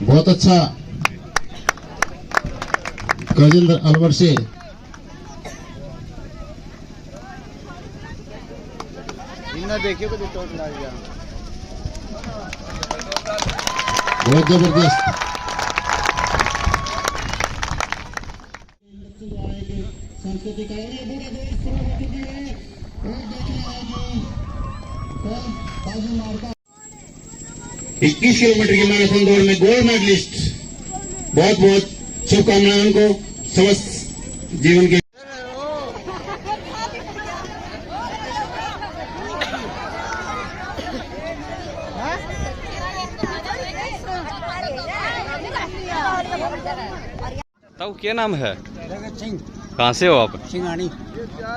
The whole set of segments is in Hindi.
बहुत अच्छा गजेंद्र अलवर से देखिए को चोट लग गया, बहुत जबरदस्त। इक्कीस किलोमीटर की मैराथन दौड़ में गोल्ड मेडलिस्ट, बहुत बहुत शुभकामनाएं उनको समस्त जीवन के। तब क्या नाम है? जगत सिंह, कहाँ से हो आप? सिंगानी।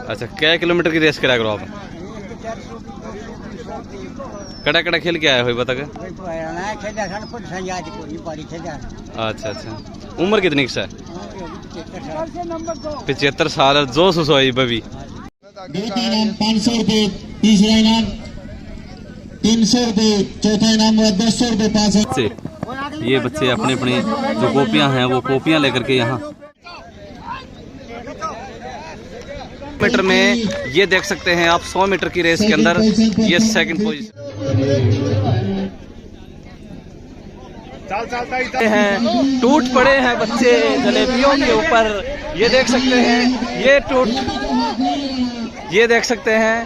अच्छा, क्या किलोमीटर की रेस करा करो आप? कड़ा कड़ा खेल के आए हो बता के? अच्छा अच्छा, उम्र कितनी है? 75 साल। जो सुसोई बबी 500 रुपए, तीसरा इनाम 300 रुपए, चौथा इनाम 200 रुपए, 500। ये बच्चे अपनी अपनी जो कॉपियां हैं वो कॉपियां लेकर के यहाँ मीटर में ये देख सकते हैं आप 100 मीटर की रेस के अंदर ये सेकंड पोजीशन हैं। टूट पड़े हैं बच्चे जलेबियों के ऊपर, ये देख सकते हैं, ये देख सकते हैं।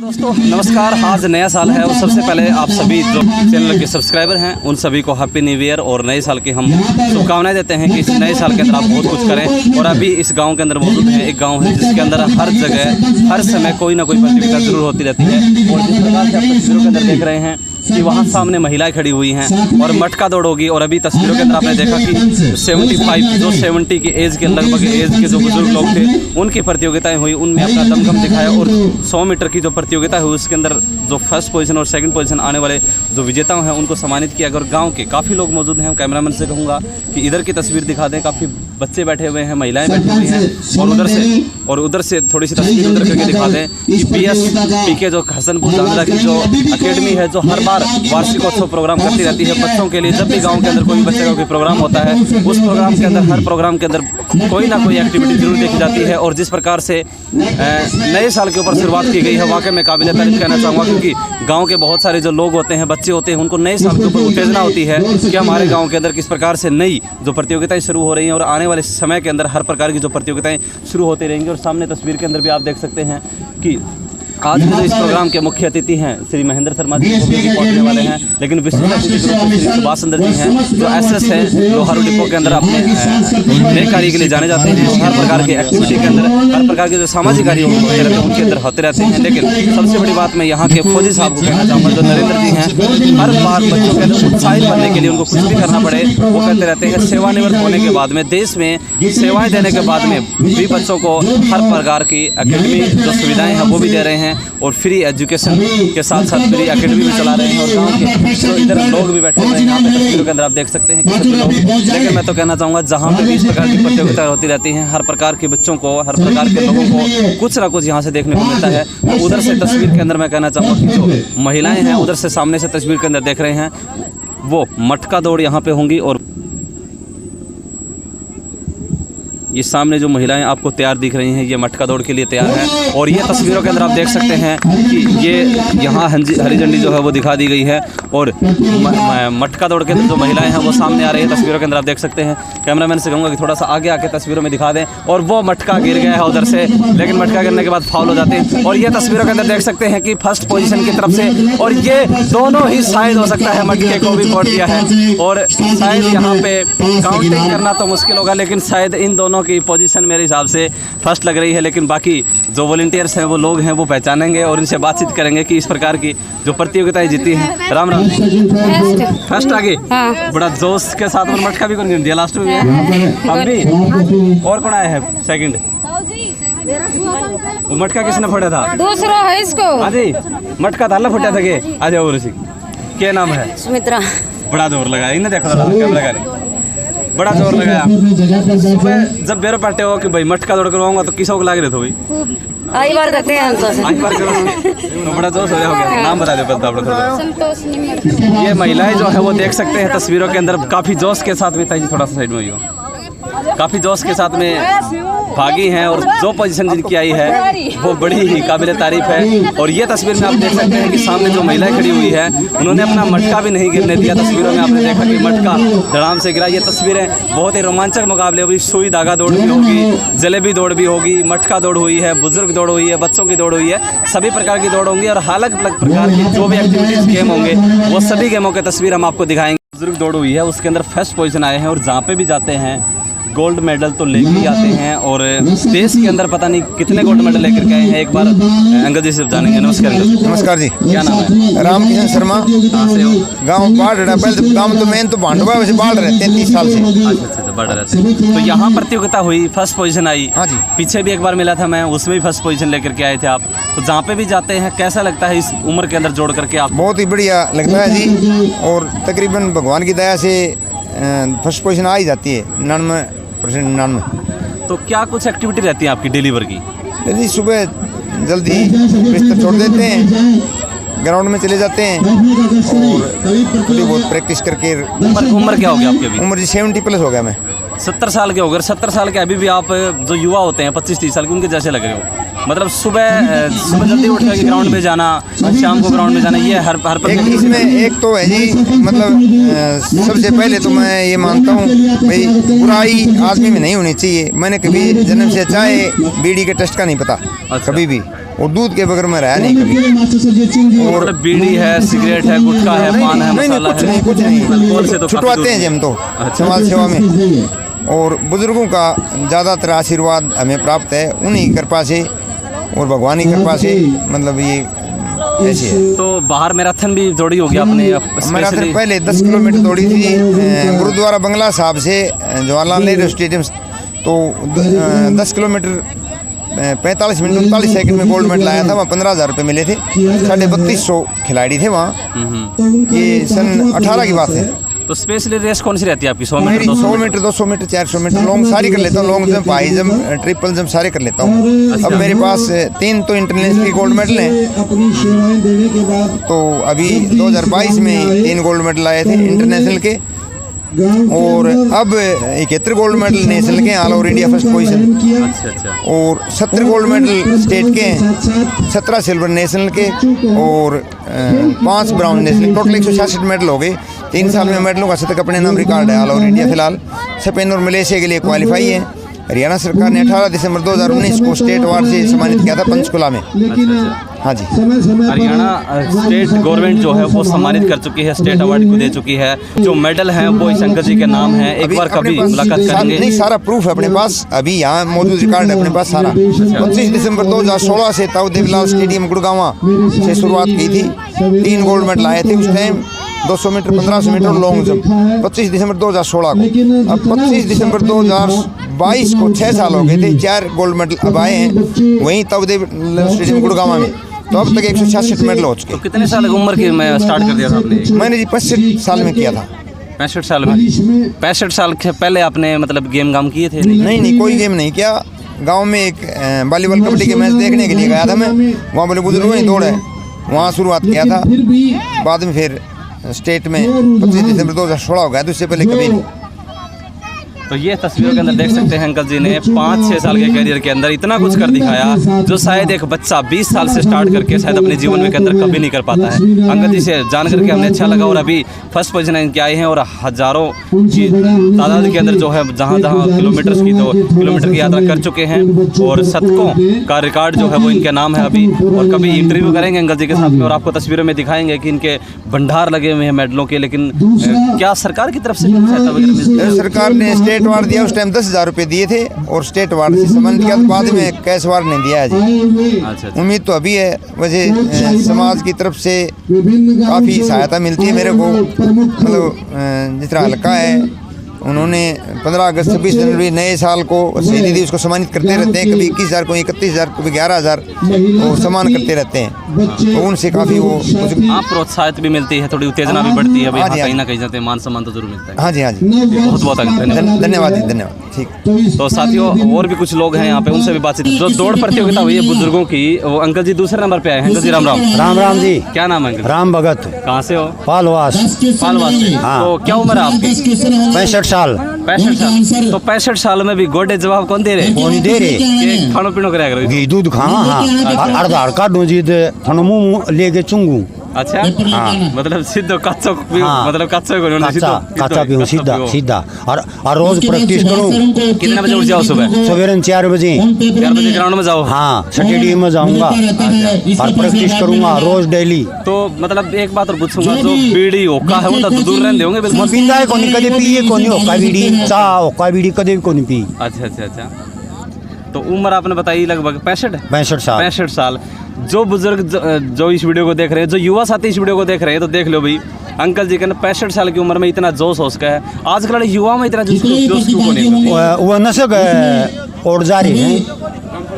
दोस्तों नमस्कार, आज नया साल है और सबसे पहले आप सभी जो चैनल के सब्सक्राइबर हैं उन सभी को हैप्पी न्यू ईयर और नए साल की हम शुभकामनाएं देते हैं कि इस नए साल के अंदर आप बहुत कुछ करें। और अभी इस गांव के अंदर मौजूद है, एक गांव है जिसके अंदर हर जगह हर समय कोई ना कोई प्रतियोगिता जरूर होती रहती है। और जिस प्रकार से आप तस्वीरों के अंदर देख रहे हैं कि वहाँ सामने महिलाएं खड़ी हुई हैं और मटका दौड़ होगी। और अभी तस्वीरों के अंदर आपने देखा कि 70 की एज के लगभग एज के जो बुजुर्ग लोग थे उनकी प्रतियोगिताएं हुई, उनमें अपना दमखम दिखाया। और 100 मीटर की जो प्रतियोगिता हुई उसके अंदर जो फर्स्ट पोजीशन और सेकंड पोजीशन आने वाले जो विजेता हैं उनको सम्मानित किया गया। और गाँव के काफ़ी लोग मौजूद हैं। कैमरामैन से कहूँगा कि इधर की तस्वीर दिखा दें, काफ़ी बच्चे बैठे हुए हैं, महिलाएँ बैठी हुई हैं। और उधर से थोड़ी सी तस्वीर उधर करके दिखा दें कि PK जो हसनपुर जांगरा की जो अकेडमी है जो हर बार वार्षिकोत्सव प्रोग्राम करती रहती है बच्चों के लिए। जब भी गांव के अंदर कोई बच्चे का कोई प्रोग्राम होता है उस प्रोग्राम के अंदर हर प्रोग्राम के अंदर कोई ना कोई एक्टिविटी जरूर देखी जाती है। और जिस प्रकार से नए साल के ऊपर शुरुआत की गई है वाकई में काबिल तारीफ कहना चाहूँगा, क्योंकि गांव के बहुत सारे जो लोग होते हैं, बच्चे होते हैं, उनको नए साल के ऊपर उत्तेजना होती है कि हमारे गाँव के अंदर किस प्रकार से नई जो प्रतियोगिताएँ शुरू हो रही हैं और आने वाले समय के अंदर हर प्रकार की जो प्रतियोगिताएँ शुरू होती रहेंगी। और सामने तस्वीर के अंदर भी आप देख सकते हैं कि आज के जो इस प्रोग्राम के मुख्य अतिथि हैं श्री महेंद्र शर्मा जी, पहुंचने वाले हैं। लेकिन विशेष अतिथि के रूप में श्री सुभाष चंद्र जी हैं जो SS है, लोहारू डिपो के अंदर अपने नए कार्य के लिए जाने जाते हैं। हर प्रकार की एक्टिविटी के अंदर हर प्रकार के जो सामाजिक कार्य होते रहते हैं उनके अंदर होते रहते हैं। लेकिन सबसे बड़ी बात मैं यहाँ के फौजी साहब को कहना चाहूँगा जो नरेंद्र जी हैं, हर बार बच्चों के अंदर उत्साहित करने के लिए उनको कुछ भी करना पड़े वो कहते रहते हैं। सेवानिवृत्त होने के बाद में देश में सेवाएँ देने के बाद में भी बच्चों को हर प्रकार की एकेडमी जो सुविधाएँ हैं वो भी दे रहे हैं और फ्री एजुकेशन के साथ साथ फ्री एकेडमी भी चला रहे हैं। और गांव के तो इधर लोग भी बैठे हुए हैं यहाँ पे तस्वीरों के अंदर आप देख सकते हैं कि सभी लोग। लेकिन मैं तो कहना चाहूँगा जहाँ पे भी इस प्रकार की प्रतियोगिता होती रहती हैं हर प्रकार के बच्चों को हर प्रकार के लोगों को कुछ ना कुछ यहाँ से देखने को मिलता है। तो उधर से तस्वीर के अंदर मैं कहना चाहूँगा कि जो महिलाएँ हैं उधर से सामने से तस्वीर के अंदर देख रहे हैं वो मटका दौड़ यहाँ पे होंगी। और ये सामने जो महिलाएं आपको तैयार दिख रही हैं ये मटका दौड़ के लिए तैयार हैं। और ये तस्वीरों के अंदर आप देख सकते हैं कि ये यहाँ हरी झंडी जो है वो दिखा दी गई है। और मटका दौड़ के अंदर जो महिलाएं हैं वो सामने आ रही है तस्वीरों के अंदर आप देख सकते हैं। कैमरामैन से कहूँगा कि थोड़ा सा आगे आके तस्वीरों में दिखा दें। और वो मटका गिर गया है उधर से, लेकिन मटका गिरने के बाद फाउल हो जाते हैं। और ये तस्वीरों के अंदर देख सकते हैं कि फर्स्ट पोजीशन की तरफ से, और ये दोनों ही शायद हो सकता है मटके को भी फोड़ दिया है। और शायद यहाँ पे काउंटिंग करना तो मुश्किल होगा, लेकिन शायद इन दोनों की पोजीशन मेरे हिसाब से फर्स्ट लग रही है। लेकिन बाकी जो वॉलंटियर्स हैं वो लोग हैं वो पहचानेंगे और इनसे बातचीत करेंगे कि इस प्रकार की जो प्रतियोगिताएं जीती हैं। राम राम फर्स्ट आगे बड़ा जोश के साथ और मटका भी कौन दिया लास्ट में भी है हम भी। और कौन आया है सेकंड? वो मटका किसने फोड़ा था? दूसरा है इसको। हाँ जी, मटका था फुटा था के आ जाओ। क्या नाम है? सुमित्रा। बड़ा जोर लगा इन्हें, देखो कैमरा लगा बड़ा जोर लगाया। सुबह जब बेरो पाटे हो कि भाई मटका दौड़ करवाऊंगा तो किसों को लाग रहे थे भाई? आई बार करते हैं हम तो। आज बार करोगे तो बड़ा जोश हो गया। नाम बता दो पता अपना थोड़ा। संतोष निमर। ये महिलाएं जो है वो देख सकते हैं तस्वीरों के अंदर काफ़ी जोश के साथ में। ताई जी थोड़ा सा साइड में ही हो। काफ़ी जोश के साथ में भागी हैं और जो पोजीशन जिनकी आई है वो बड़ी ही काबिल तारीफ है। और ये तस्वीर में आप देख सकते हैं कि सामने जो महिलाएं खड़ी हुई है उन्होंने अपना मटका भी नहीं गिरने दिया। तस्वीरों में आपने देखा कि मटका धड़ाम से गिरा। ये तस्वीरें बहुत ही रोमांचक मुकाबले हुई। सुई धागा दौड़ भी होगी, जलेबी दौड़ भी होगी, मटका दौड़ हुई है, बुजुर्ग दौड़ हुई है, बच्चों की दौड़ हुई है, सभी प्रकार की दौड़ होंगी। और अलग अलग प्रकार की जो भी एक्टिविटीज़ गेम होंगे वो सभी गेमों की तस्वीर हम आपको दिखाएंगे। बुजुर्ग दौड़ हुई है उसके अंदर फर्स्ट पोजीशन आए हैं और जहाँ पे भी जाते हैं गोल्ड मेडल तो लेके ही आते हैं। और देश के अंदर पता नहीं कितने गोल्ड मेडल लेकर के आए हैं। एक बार अंगद जी से जानेंगे। नमस्कार अंगद जी। नमस्कार जी। क्या नाम है? रामकिशन शर्मा। कहाँ से हो? गांव बाढ़ पहले गांव तो मेन तो भांडवा वैसे बाढ़ रहते हैं 30 साल से। अच्छा बढ़ रहते हैं। तो यहाँ प्रतियोगिता हुई, फर्स्ट पोजीशन आई। हाँ जी। पीछे भी एक बार मिला था मैं, उसमें भी फर्स्ट पोजीशन लेकर के आए थे आप। तो जहाँ पे भी जाते हैं कैसा लगता है इस उम्र के अंदर जोड़ करके आप? बहुत ही बढ़िया लगता है जी। और तकरीबन भगवान की दया से फर्स्ट पोजीशन आ ही जाती है 99%। तो क्या कुछ एक्टिविटी रहती है आपकी डिलीवर की? जल्दी सुबह जल्दी बिस्तर छोड़ देते हैं, ग्राउंड में चले जाते हैं और थोड़ी बहुत प्रैक्टिस करके। उम्र क्या हो गया आपकी अभी? उम्र जी 70+ हो गया मैं। 70 साल के हो गए। 70 साल के अभी भी आप जो युवा होते हैं 25-30 साल के उनके जैसे लग रहे हो। मतलब सुबह जल्दी उठ करके ग्राउंड में जाना, शाम को ग्राउंड में जाना, ये हर एक इसमें एक तो है जी मतलब सबसे पहले तो मैं ये मानता हूँ भाई बुराई आदमी में नहीं होनी चाहिए। मैंने कभी जन्म से चाय बीड़ी के टेस्ट का नहीं पता। अच्छा। कभी भी। और दूध के बगैर में रहा नहीं कभी। और बीड़ी है, सिगरेट है, गुटखा है, पान है, मसाला है? कुछ नहीं अल्कोहल से तो काफी छुटवाते दूर हैं जी हम तो अच्छा। समाज सेवा में। और बुजुर्गों का ज़्यादातर आशीर्वाद हमें प्राप्त है उन्हीं की कृपा से और भगवान की कृपा से। मतलब ये ऐसी है। तो बाहर मैराथन भी दौड़ी होगी आपने? मैराथन पहले 10 किलोमीटर दौड़ी थी गुरुद्वारा बंगला साहब से जवाहरलाल नेहरू स्टेडियम। तो 10 किलोमीटर 45 मिनट 39 सेकंड में गोल्ड मेडल आया था। वहाँ 15,000 रुपये मिले थे। 3250 खिलाड़ी थे वहाँ। ये सन 18 की बात है। तो स्पेशली रेस कौन सी रहती है आपकी? 100 मेरी meter, 100 meter 200 meter 400 meter long सारी कर लेता हूँ। Long jump, high jump, triple jump सारे कर लेता हूँ। अब मेरे पास 3 तो इंटरनेशनल के गोल्ड मेडल हैं। तो अभी 2022 में 3 गोल्ड मेडल आए थे इंटरनेशनल के। और अब 71 गोल्ड मेडल नेशनल के all over India first position. अच्छा। और 70 गोल्ड मेडल स्टेट के हैं, 17 सिल्वर नेशनल के और 5 ब्राउन नेशनल। टोटल 166 मेडल हो गए। 3 साल में मेडलों का शतक अपने नाम रिकॉर्ड है ऑल ओवर इंडिया। फिलहाल स्पेन और मलेशिया के लिए क्वालिफाई है। हरियाणा सरकार ने 18 दिसंबर 2019 को स्टेट अवार्ड से सम्मानित किया था पंचकुला में। हाँ जी। हरियाणा स्टेट गवर्नमेंट जो है वो सम्मानित कर चुकी है, स्टेट अवार्ड को दे चुकी है। जो मेडल हैं वो इस अंकल जी के नाम है। एक बार कभी मुलाकात करेंगे? नहीं, सारा प्रूफ है अपने पास। अभी यहाँ मौजूद रिकॉर्ड है अपने पास सारा। 25 दिसंबर 2016 से ताऊ देवीलाल स्टेडियम गुड़गांव से शुरुआत की थी। 3 गोल्ड मेडल आए थे उस time. 200 meter 1500 meter long jump 25 दिसंबर 2016 को। अब 25 दिसंबर 2022 को 6 साल हो गए थे। 4 गोल्ड मेडल अब आए हैं वहीं ताऊ देवीलाल स्टेडियम गुड़गांव में। तो अब तक 166 मेडल हो चुके। तो कितने साल की उम्र की में स्टार्ट कर दिया था आपने? मैंने जी 65 साल में किया था। 65 साल में? 65 साल के पहले आपने मतलब गेम किए थे? नहीं कोई गेम नहीं किया। गांव में एक वॉलीबॉल कबड्डी के मैच देखने के लिए गया था मैं। वहाँ बोले बुजुर्गों ही दौड़ है, वहाँ शुरुआत किया था। बाद में फिर स्टेट में 25 दिसंबर 2016 हो गया। तो उससे पहले कभी नहीं। तो ये तस्वीरों के अंदर देख सकते हैं अंकल जी ने 5-6 साल के करियर के अंदर इतना कुछ कर दिखाया जो शायद एक बच्चा 20 साल से स्टार्ट करके शायद अपने जीवन में के अंदर कभी नहीं कर पाता है। अंकल जी से जान करके हमें अच्छा लगा। और अभी फर्स्ट पोजीशन इनके आए हैं और हजारों की तादाद के अंदर जो है जहाँ किलोमीटर की यात्रा कर चुके हैं। और शतकों का रिकॉर्ड जो है वो इनके नाम है अभी। और कभी इंटरव्यू करेंगे अंकल जी के साथ में और आपको तस्वीरों में दिखाएंगे कि इनके भंडार लगे हुए हैं मेडलों के। लेकिन क्या सरकार की तरफ से सहायता वगैरह मिलती है? सरकार ने स्टेट अवार्ड दिया। उस टाइम 10,000 रुपये दिए थे और स्टेट अवार्ड से सम्मानित किया। बाद में कैश अवार्ड नहीं दिया है जी। अच्छा। उम्मीद तो अभी है। वैसे समाज की तरफ से काफ़ी सहायता मिलती है मेरे को। मतलब जितना हल्का है उन्होंने 15 अगस्त 26 जनवरी नए साल को शहीदी दिवस को सम्मानित करते रहते हैं। कभी 21,000 को 31,000 कभी 11,000 वो सम्मान करते रहते हैं। तो उनसे काफ़ी वो आप प्रोत्साहित भी मिलती है, थोड़ी उत्तेजना भी बढ़ती है, भाई हाँ जी, कहीं ना कहीं जाते हैं मान सम्मान तो जरूर मिलता है। हाँ जी, हाँ जी, बहुत बहुत धन्यवाद। धन्यवाद जी, धन्यवाद। ठीक। तो साथियों और भी कुछ लोग हैं यहाँ पे, उनसे भी बातचीत। जो दौड़ प्रतियोगिता हुई है बुजुर्गों की, वो अंकल जी दूसरे नंबर पे आए हैं। अंकल जी राम राम। राम राम जी। क्या नाम है अंकल? राम भगत, कहाँ से हो? पालवास। पालवास से। हाँ। तो क्या उम्र है आपकी? 65 साल। 65 साल। तो 65 साल में भी गोडे जवाब कौन दे रहे? कौन दे रे? ये खानो पीनो कराया करो। घी दूध खावा। हाँ, अर्धा काटू जी थनो मुंह लेके चुंगू। अच्छा, हाँ। मतलब सीधो कच्चो भी, हाँ। मतलब कच्चो को नहीं, सीधो कच्चा पीऊँ सीधा सीधा। और रोज प्रैक्टिस करूँ। कितने बजे उठ जाओ सुबह? सवेरे 4 बजे। 4 बजे ग्राउंड में जाओ? हाँ, स्टेडियम में जाऊंगा और प्रैक्टिस करूंगा रोज डेली। तो मतलब एक बात और पूछूंगा, जो बीड़ी होका है वो तो दूर रहते होंगे बिल्कुल? मैं पींदा है कोनी, कदे पिए कोनी होका बीड़ी, चाह होका बीड़ी कदे भी कोनी पी। अच्छा अच्छा अच्छा। तो उम्र आपने बताई लगभग 65? 65 साल। 65 साल। जो बुजुर्ग जो इस वीडियो को देख रहे हैं, जो युवा साथी इस वीडियो को देख रहे हैं, तो देख लो भाई, अंकल जी के 65 साल की उम्र में इतना जोश हो उसका है। आजकल युवा में इतना जोश क्यों को नहीं? वो नशे और जा रहे हैं,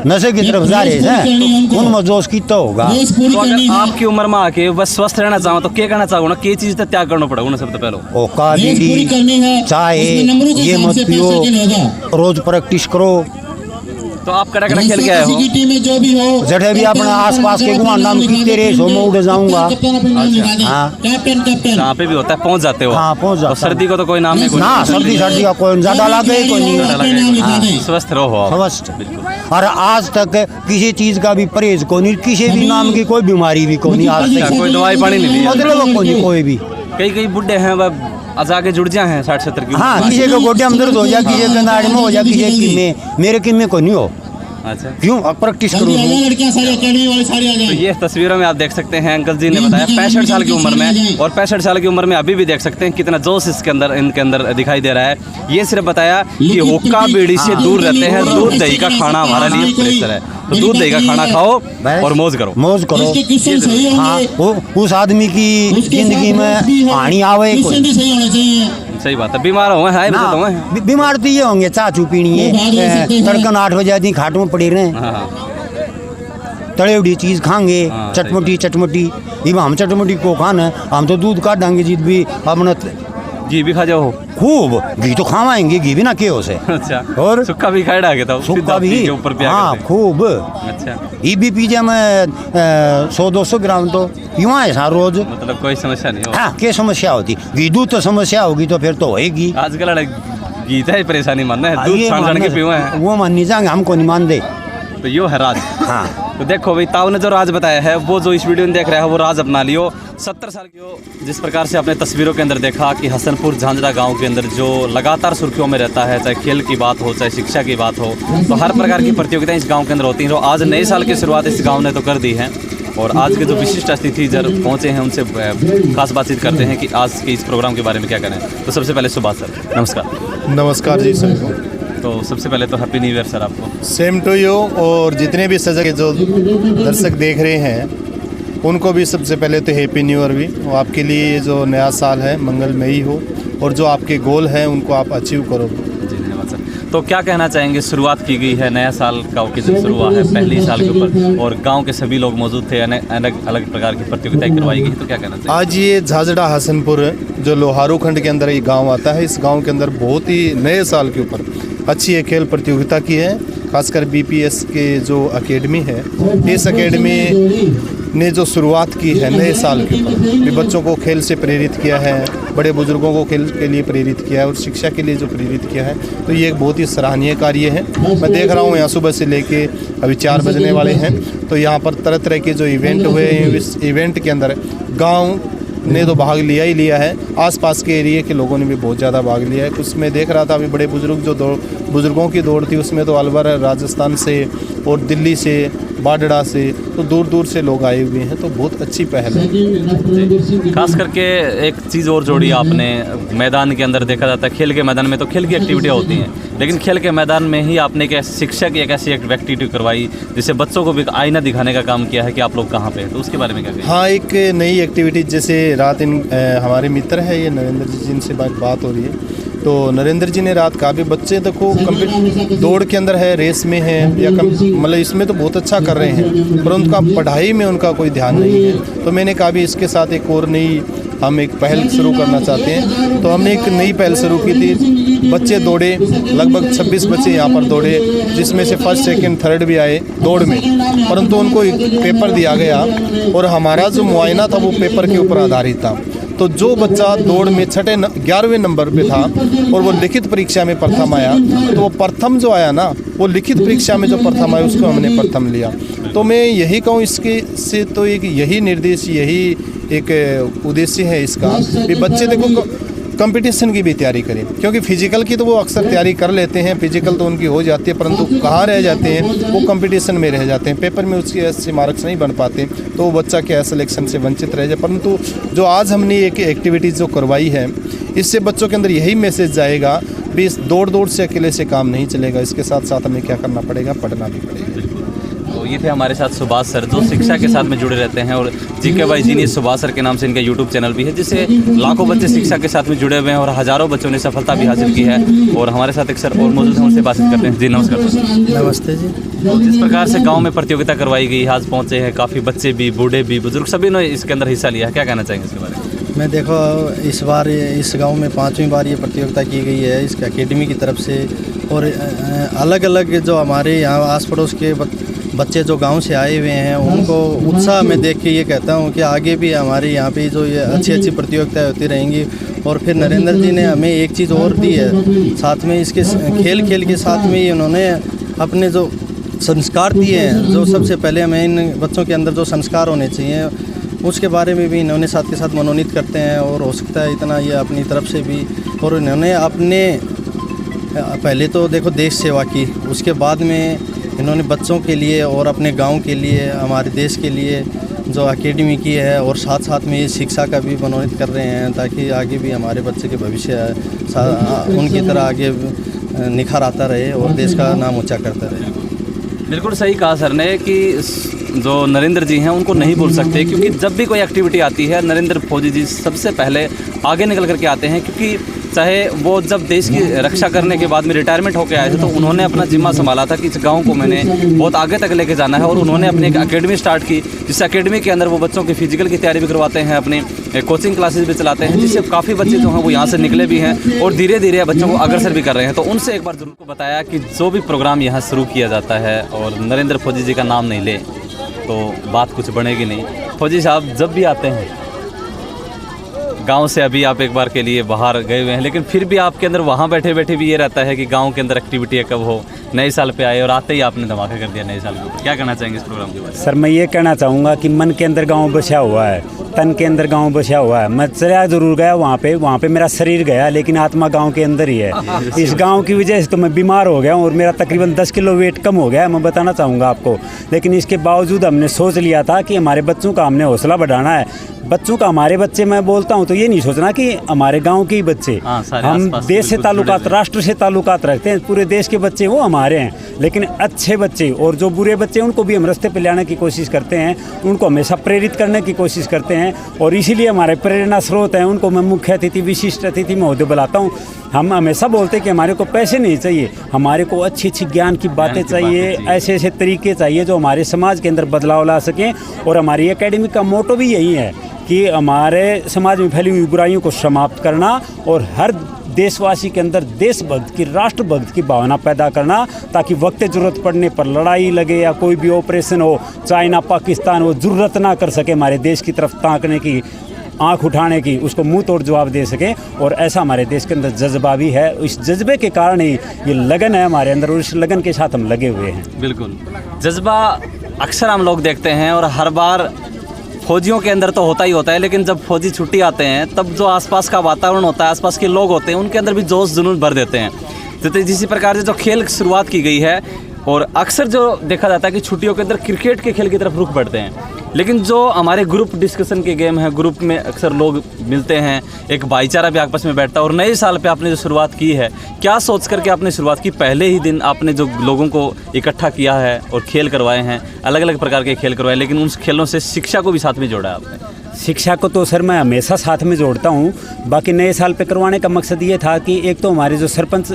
नशे की तरफ जा रहे हैं, उनमें जोश कितना होगा। तो अगर आपकी उम्र में आके बस स्वस्थ रहना चाहो तो क्या करना चाहो ना, क्या चीज त्याग करना पड़ेगा सबसे पहले? ओका बीड़ी चाय ये मत पियो, रोज प्रैक्टिस करो। तो आप कड़ा कड़ा खेल के आए हो? जड़े भी अपने आसपास के गुआ नाम कितने रेस हो मैं उड़ जाऊंगा। हाँ, जहाँ पे भी होता है पहुँच जाते हो? हाँ, पहुँच जाता। और सर्दी को तो कोई नाम नहीं? ना, सर्दी का कोई ज्यादा लगे कोई नहीं। स्वस्थ रहो आप। स्वस्थ। और आज तक किसी चीज का भी परहेज को नहीं, किसी भी नाम की कोई बीमारी भी को नहीं आज तक। कोई दवाई पानी नहीं ली? मतलब को नहीं कोई भी। कई बुढ़े हैं वह आगे जुड़ जाए हैं 60-70 की। हाँ, किसी को गोड्या में दर्द हो जाए, किसी के नाड़ी में हो जाए, किसी में, मेरे किन में को नहीं हो। अच्छा, क्यों? प्रैक्टिस करूँ। तो ये तस्वीरों में आप देख सकते हैं, अंकल जी ने बताया 65 साल की उम्र में, और 65 साल की उम्र में अभी भी देख सकते हैं कितना जोश इसके अंदर इनके अंदर दिखाई दे रहा है। ये सिर्फ बताया कि हुक्का बीड़ी से दूर रहते हैं, दूध दही का खाना हमारा लिए प्रेशर है। तो दूध दही का खाना खाओ और मौज करो। मौज करो। हाँ, उस आदमी की जिंदगी में हानि आवे कोई। सही बात है। बीमार हुए हैं? बीमार तो ये होंगे, चाचू पीनी है, तड़कन 8 बजे आती खाट में पड़े रहे, तले उड़ी चीज खाएंगे, चटमटी। हम चटमटी को खाना, हम तो दूध काट देंगे जीत भी अपना। घी भी खा जाओ? खूब घी तो खावाएंगे, घी भी ना के हो से। अच्छा, और सुक्का भी खाए डाके था? सुक्का भी ऊपर हाँ खूब। अच्छा, ये भी पीजे में 100-200 ग्राम तो युवा है सार रोज। मतलब कोई समस्या नहीं हो? हाँ, क्या समस्या होती? घी दूध तो समस्या होगी तो फिर तो होएगी। आजकल गीता ही परेशानी मानना है, दूध छान के पीवा है वो माननी जाएंगे, हमको नहीं मान दे। तो यो है राज। हाँ, तो देखो भाई, ताऊ ने जो राज बताया है, वो जो इस वीडियो में देख रहा है वो राज अपना लियो। 70 साल की हो, जिस प्रकार से आपने तस्वीरों के अंदर देखा कि हसनपुर झांझरा गांव के अंदर जो लगातार सुर्खियों में रहता है, चाहे खेल की बात हो, चाहे शिक्षा की बात हो, तो हर प्रकार की प्रतियोगिताएं इस गांव के अंदर होती हैं। तो आज नए साल की शुरुआत इस गांव ने तो कर दी है, और आज के जो विशिष्ट अतिथि जब पहुँचे हैं उनसे खास बातचीत करते हैं कि आज के इस प्रोग्राम के बारे में क्या करें। तो सबसे पहले सुभाष सर, नमस्कार। नमस्कार जी सर। तो सबसे पहले तो हैप्पी न्यू ईयर सर आपको। Same to you. और जितने भी सजग के जो दर्शक देख रहे हैं उनको भी सबसे पहले तो हैप्पी न्यू ईयर भी। और आपके लिए जो नया साल है मंगलमयी हो, और जो आपके गोल हैं उनको आप अचीव करो। जी धन्यवाद सर। तो क्या कहना चाहेंगे, शुरुआत की गई है नया साल का कि जब शुरू हुआ है पहले साल के ऊपर, और गांव के सभी लोग मौजूद थे, अलग अलग प्रकार की प्रतियोगिताएं करवाई गई, तो क्या कहना चाहिए? आज ये झाझड़ा हसनपुर जो लोहारू खंड के अंदर ये गांव आता है, इस गांव के अंदर बहुत ही नए साल के ऊपर अच्छी एक खेल प्रतियोगिता की है। खासकर बीपीएस के जो एकेडमी है, इस एकेडमी ने जो शुरुआत की है नए साल के ऊपर, भी बच्चों को खेल से प्रेरित किया है, बड़े बुजुर्गों को खेल के लिए प्रेरित किया है, और शिक्षा के लिए जो प्रेरित किया है, तो ये एक बहुत ही सराहनीय कार्य है। मैं देख रहा हूँ यहाँ सुबह से लेके अभी 4 बजने वाले हैं, तो यहाँ पर तरह तरह के जो इवेंट हुए, इस इवेंट के अंदर गाँव ने तो भाग लिया ही लिया है, आसपास के एरिया के लोगों ने भी बहुत ज़्यादा भाग लिया है। कुछ मैं देख रहा था अभी बड़े बुजुर्ग जो बुजुर्गों की दौड़ थी, उसमें तो अलवर राजस्थान से और दिल्ली से, बाडड़ा से, तो दूर दूर से लोग आए हुए हैं, तो बहुत अच्छी पहल है। खास करके एक चीज़ और जोड़ी आपने, मैदान के अंदर देखा जाता है, खेल के मैदान में तो खेल की एक्टिविटियाँ होती हैं, लेकिन खेल के मैदान में ही आपने एक शिक्षा की एक ऐसी एक्टिविटी करवाई जिससे बच्चों को भी आईना दिखाने का काम किया है कि आप लोग कहाँ पे हैं, तो उसके बारे में क्या कहें? हाँ, एक नई एक्टिविटी, जैसे रात हमारे मित्र है ये नरेंद्र जी, जिनसे बात हो रही है, तो नरेंद्र जी ने रात कहा भी बच्चे देखो दौड़ के अंदर है, रेस में है या मतलब इसमें तो बहुत अच्छा कर रहे हैं, पर उनका पढ़ाई में उनका कोई ध्यान नहीं है। तो मैंने कहा भी इसके साथ एक और नई हम एक पहल शुरू करना चाहते हैं। तो हमने एक नई पहल शुरू की थी। बच्चे दौड़े, लगभग 26 बच्चे यहाँ पर दौड़े, जिसमें से फर्स्ट सेकंड थर्ड भी आए दौड़ में, परंतु उनको एक पेपर दिया गया और हमारा जो मुआयना था वो पेपर के ऊपर आधारित था। तो जो बच्चा दौड़ में 11वें नंबर पे था और वो लिखित परीक्षा में प्रथम आया, तो वो प्रथम जो आया ना, वो लिखित परीक्षा में जो प्रथम आया उसको हमने प्रथम लिया। तो मैं यही कहूँ इसके से तो एक यही निर्देश, यही एक उद्देश्य है इसका कि बच्चे देखो कंपटीशन की भी तैयारी करें, क्योंकि फिजिकल की तो वो अक्सर तैयारी कर लेते हैं, फिजिकल तो उनकी हो जाती है, परंतु कहाँ रह जाते हैं वो कंपटीशन में रह जाते हैं, पेपर में उसके ऐसे मार्क्स नहीं बन पाते, तो वो बच्चा क्या सिलेक्शन से वंचित रह जाए। परंतु जो आज हमने एक एक्टिविटीज़ जो करवाई है, इससे बच्चों के अंदर यही मैसेज जाएगा भी इस दौड़ से अकेले से काम नहीं चलेगा, इसके साथ साथ हमें क्या करना पड़ेगा, पढ़ना भी पड़ेगा। तो ये थे हमारे साथ सुभाष सर, जो शिक्षा के साथ में जुड़े रहते हैं, और GK by genius Subhash sir के नाम से इनका यूट्यूब चैनल भी है, जिससे लाखों बच्चे शिक्षा के साथ में जुड़े हुए हैं और हज़ारों बच्चों ने सफलता भी हासिल की है। और हमारे साथ एक सर और मौजूद हैं, उनसे बातचीत करते हैं। जी नमस्कार सर। नमस्ते जी। तो जिस प्रकार से गांव में प्रतियोगिता करवाई गई, आज पहुंचे हैं काफ़ी बच्चे भी, बूढ़े भी, बुजुर्ग सभी ने इसके अंदर हिस्सा लिया है, क्या कहना चाहेंगे इसके बारे में? मैं देखो इस बार इस गांव में 5वीं बार ये प्रतियोगिता की गई है इसके अकेडमी की तरफ से, और अलग अलग जो हमारे यहाँ आस पड़ोस के बच्चे जो गांव से आए हुए हैं, उनको उत्साह में देख के ये कहता हूँ कि आगे भी हमारे यहाँ पे जो ये अच्छी प्रतियोगिताएं होती रहेंगी। और फिर नरेंद्र जी ने हमें एक चीज़ और दी है साथ में, इसके खेल के साथ में ही उन्होंने अपने जो संस्कार दिए हैं, जो सबसे पहले हमें इन बच्चों के अंदर जो संस्कार होने चाहिए उसके बारे में भी इन्होंने साथ के साथ मनोनीत करते हैं। और हो सकता है इतना ये अपनी तरफ से भी, और इन्होंने अपने पहले तो देखो देश सेवा की, उसके बाद में इन्होंने बच्चों के लिए और अपने गांव के लिए, हमारे देश के लिए जो एकेडमी की है, और साथ साथ में ये शिक्षा का भी मनोनीत कर रहे हैं, ताकि आगे भी हमारे बच्चे के भविष्य उनकी तरह आगे निखार आता रहे और देश का नाम ऊंचा करता रहे। बिल्कुल सही कहा सर ने कि जो नरेंद्र जी हैं उनको नहीं भूल सकते, क्योंकि जब भी कोई एक्टिविटी आती है नरेंद्र फौजी जी सबसे पहले आगे निकल करके आते हैं। क्योंकि चाहे वो जब देश की रक्षा करने के बाद में रिटायरमेंट होकर आए थे, तो उन्होंने अपना जिम्मा संभाला था कि इस गांव को मैंने बहुत आगे तक लेके जाना है, और उन्होंने अपनी एक अकेडमी स्टार्ट की, जिस अकेडमी के अंदर वो बच्चों की फिजिकल की तैयारी भी करवाते हैं, अपनी कोचिंग क्लासेस भी चलाते हैं, जिससे काफ़ी बच्चे जो हैं वो यहाँ से निकले भी हैं और धीरे धीरे बच्चों को अग्रसर भी कर रहे हैं। तो उनसे एक बार जरूर को बताया कि जो भी प्रोग्राम यहाँ शुरू किया जाता है और नरेंद्र फौजी जी का नाम नहीं ले तो बात कुछ बनेगी नहीं। फौजी साहब जब भी आते हैं गांव से, अभी आप एक बार के लिए बाहर गए हुए हैं, लेकिन फिर भी आपके अंदर वहाँ बैठे बैठे भी ये रहता है कि गांव के अंदर एक्टिविटी कब हो। नए साल पे आए और आते ही आपने धमाका कर दिया नए साल को, क्या कहना चाहेंगे इस प्रोग्राम के बारे में? सर मैं ये कहना चाहूँगा कि मन के अंदर गांव बसा हुआ है, तन के अंदर गांव बसा हुआ है। मैं चला जरूर गया वहाँ पे मेरा शरीर गया, लेकिन आत्मा गांव के अंदर ही है। इस गांव की वजह से तो मैं बीमार हो गया हूँ और मेरा तकरीबन 10 किलो वेट कम हो गया है, मैं बताना चाहूँगा आपको। लेकिन इसके बावजूद हमने सोच लिया था कि हमारे बच्चों का हमने हौसला बढ़ाना है। बच्चों का, हमारे बच्चे मैं बोलता हूँ तो ये नहीं सोचना कि हमारे गांव के ही बच्चे, हम देश से ताल्लुकात, राष्ट्र से ताल्लुकात रखते हैं, पूरे देश के बच्चे वो हमारे हैं। लेकिन अच्छे बच्चे और जो बुरे बच्चे उनको भी हम रास्ते पे लाने की कोशिश करते हैं, उनको हमेशा प्रेरित करने की कोशिश करते हैं, और इसीलिए हमारे प्रेरणा स्रोत हैं उनको मैं मुख्य अतिथि, विशिष्ट अतिथि महोदय बुलाता हूँ। हम हमेशा बोलते हैं कि हमारे को पैसे नहीं चाहिए, हमारे को अच्छी अच्छी ज्ञान की बातें चाहिए, ऐसे ऐसे तरीके चाहिए जो हमारे समाज के अंदर बदलाव ला सकें। और हमारी एकेडमी का मोटो भी यही है कि हमारे समाज में फैली हुई बुराइयों को समाप्त करना और हर देशवासी के अंदर देशभक्त की, राष्ट्रभक्त की भावना पैदा करना, ताकि वक्त ज़रूरत पड़ने पर लड़ाई लगे या कोई भी ऑपरेशन हो, चाइना पाकिस्तान हो, ज़रूरत ना कर सके हमारे देश की तरफ ताकने की, आंख उठाने की, उसको मुंह तोड़ जवाब दे सकें। और ऐसा हमारे देश के अंदर जज्बा भी है, इस जज्बे के कारण ही ये लगन है हमारे अंदर, और इस लगन के साथ हम लगे हुए हैं। बिल्कुल, जज्बा अक्सर हम लोग देखते हैं और हर बार फौजियों के अंदर तो होता ही होता है, लेकिन जब फौजी छुट्टी आते हैं तब जो आसपास का वातावरण होता है, आसपास के लोग होते हैं, उनके अंदर भी जोश जुनून भर देते हैं। तो जिस प्रकार से जो खेल की शुरुआत की गई है, और अक्सर जो देखा जाता है कि छुट्टियों के अंदर क्रिकेट के खेल की तरफ रुख पड़ते हैं, लेकिन जो हमारे ग्रुप डिस्कशन के गेम है, ग्रुप में अक्सर लोग मिलते हैं, एक भाईचारा भी आपस में बैठता है। और नए साल पे आपने जो शुरुआत की है, क्या सोच करके आपने शुरुआत की? पहले ही दिन आपने जो लोगों को इकट्ठा किया है और खेल करवाए हैं, अलग अलग प्रकार के खेल करवाए, लेकिन उन खेलों से शिक्षा को भी साथ में जोड़ा है आपने। शिक्षा को तो सर मैं हमेशा साथ में जोड़ता हूँ। बाकी नए साल पे करवाने का मकसद ये था कि एक तो हमारे जो सरपंच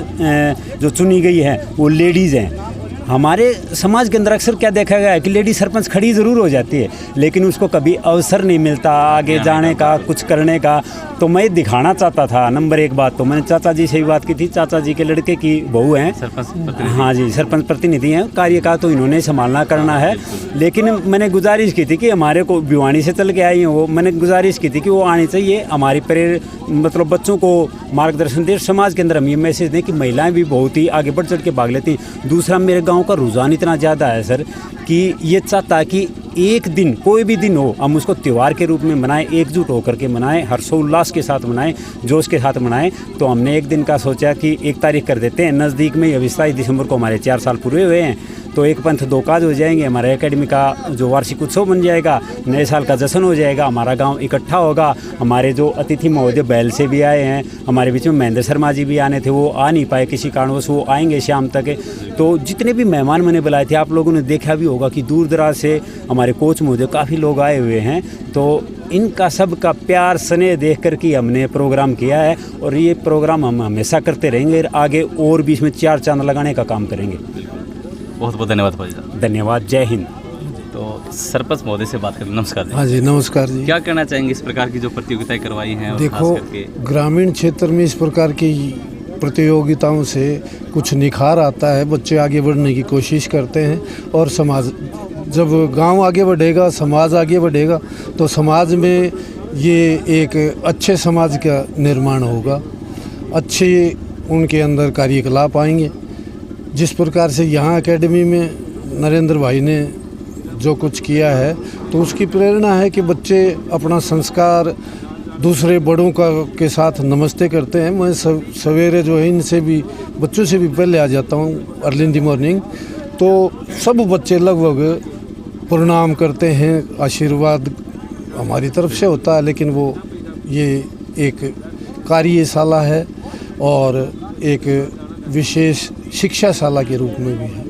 जो चुनी गई है वो लेडीज़ हैं। हमारे समाज के अंदर अक्सर क्या देखा गया है कि लेडी सरपंच खड़ी ज़रूर हो जाती है, लेकिन उसको कभी अवसर नहीं मिलता आगे जाने का, कुछ करने का। तो मैं दिखाना चाहता था। नंबर एक बात तो मैंने चाचा जी से भी बात की थी, चाचा जी के लड़के की बहू हैं सरपंच। हाँ जी, सरपंच प्रतिनिधि हैं। कार्य का तो इन्होंने संभालना करना है, लेकिन मैंने गुजारिश की थी कि हमारे को भिवानी से चल के आई हैं वो, मैंने गुजारिश की थी कि वो आनी चाहिए, हमारी मतलब बच्चों को मार्गदर्शन दे। समाज के अंदर हम ये मैसेज दें कि महिलाएं भी बहुत ही आगे बढ़ चढ़ के भाग लेती हैं। दूसरा, मेरे गांव का रुझान इतना ज़्यादा है सर कि ये चाहता है कि एक दिन, कोई भी दिन हो, हम उसको त्यौहार के रूप में मनाएं, एकजुट होकर के मनाएं, हर्षोल्लास के साथ मनाएं, जोश के साथ मनाएं। तो हमने एक दिन का सोचा कि 1 तारीख कर देते हैं। नज़दीक में अभी 27 दिसंबर को हमारे 4 साल पूरे हुए हैं, तो एक पंथ दो काज हो जाएंगे। हमारे एकेडमी का जो वार्षिक उत्सव बन जाएगा, नए साल का जश्न हो जाएगा, हमारा गांव इकट्ठा होगा। हमारे जो अतिथि महोदय बैल से भी आए हैं, हमारे बीच में महेंद्र शर्मा जी भी आने थे, वो आ नहीं पाए किसी कारणवश, वो आएंगे शाम तक। तो जितने भी मेहमान मैंने बुलाए थे, आप लोगों ने देखा भी होगा कि दूर दराज से हमारे कोच महोदय काफ़ी लोग आए हुए हैं। तो इनका सब का प्यार स्नेह देख कर के हमने प्रोग्राम किया है, और ये प्रोग्राम हम हमेशा करते रहेंगे। आगे और भी इसमें 4 चांद लगाने का काम करेंगे। बहुत बहुत धन्यवाद भाई साहब। धन्यवाद। जय हिंद। तो सरपंच महोदय से बात करें। नमस्कार जी। हाँ जी, नमस्कार जी। क्या कहना चाहेंगे इस प्रकार की जो प्रतियोगिताएं करवाई हैं? और देखो, खास करके ग्रामीण क्षेत्र में इस प्रकार की प्रतियोगिताओं से कुछ निखार आता है, बच्चे आगे बढ़ने की कोशिश करते हैं, और समाज, जब गांव आगे बढ़ेगा, समाज आगे बढ़ेगा, तो समाज में ये एक अच्छे समाज का निर्माण होगा, अच्छे उनके अंदर कार्यकलाप आएंगे। जिस प्रकार से यहाँ एकेडमी में नरेंद्र भाई ने जो कुछ किया है, तो उसकी प्रेरणा है कि बच्चे अपना संस्कार दूसरे बड़ों का के साथ नमस्ते करते हैं। मैं सवेरे जो है इनसे भी, बच्चों से भी पहले आ जाता हूँ अर्ली इन दी मॉर्निंग, तो सब बच्चे लगभग प्रणाम करते हैं, आशीर्वाद हमारी तरफ से होता है। लेकिन वो ये एक कार्यशाला है और एक विशेष शिक्षाशाला के रूप में भी है।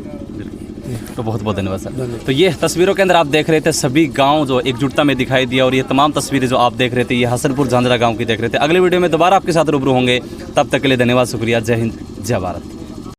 तो बहुत बहुत धन्यवाद सर। तो ये तस्वीरों के अंदर आप देख रहे थे सभी गांव जो एकजुटता में दिखाई दिया, और ये तमाम तस्वीरें जो आप देख रहे थे ये हसनपुर झांझरा गांव की देख रहे थे। अगले वीडियो में दोबारा आपके साथ रूबरू होंगे, तब तक के लिए धन्यवाद, शुक्रिया। जय हिंद, जय भारत।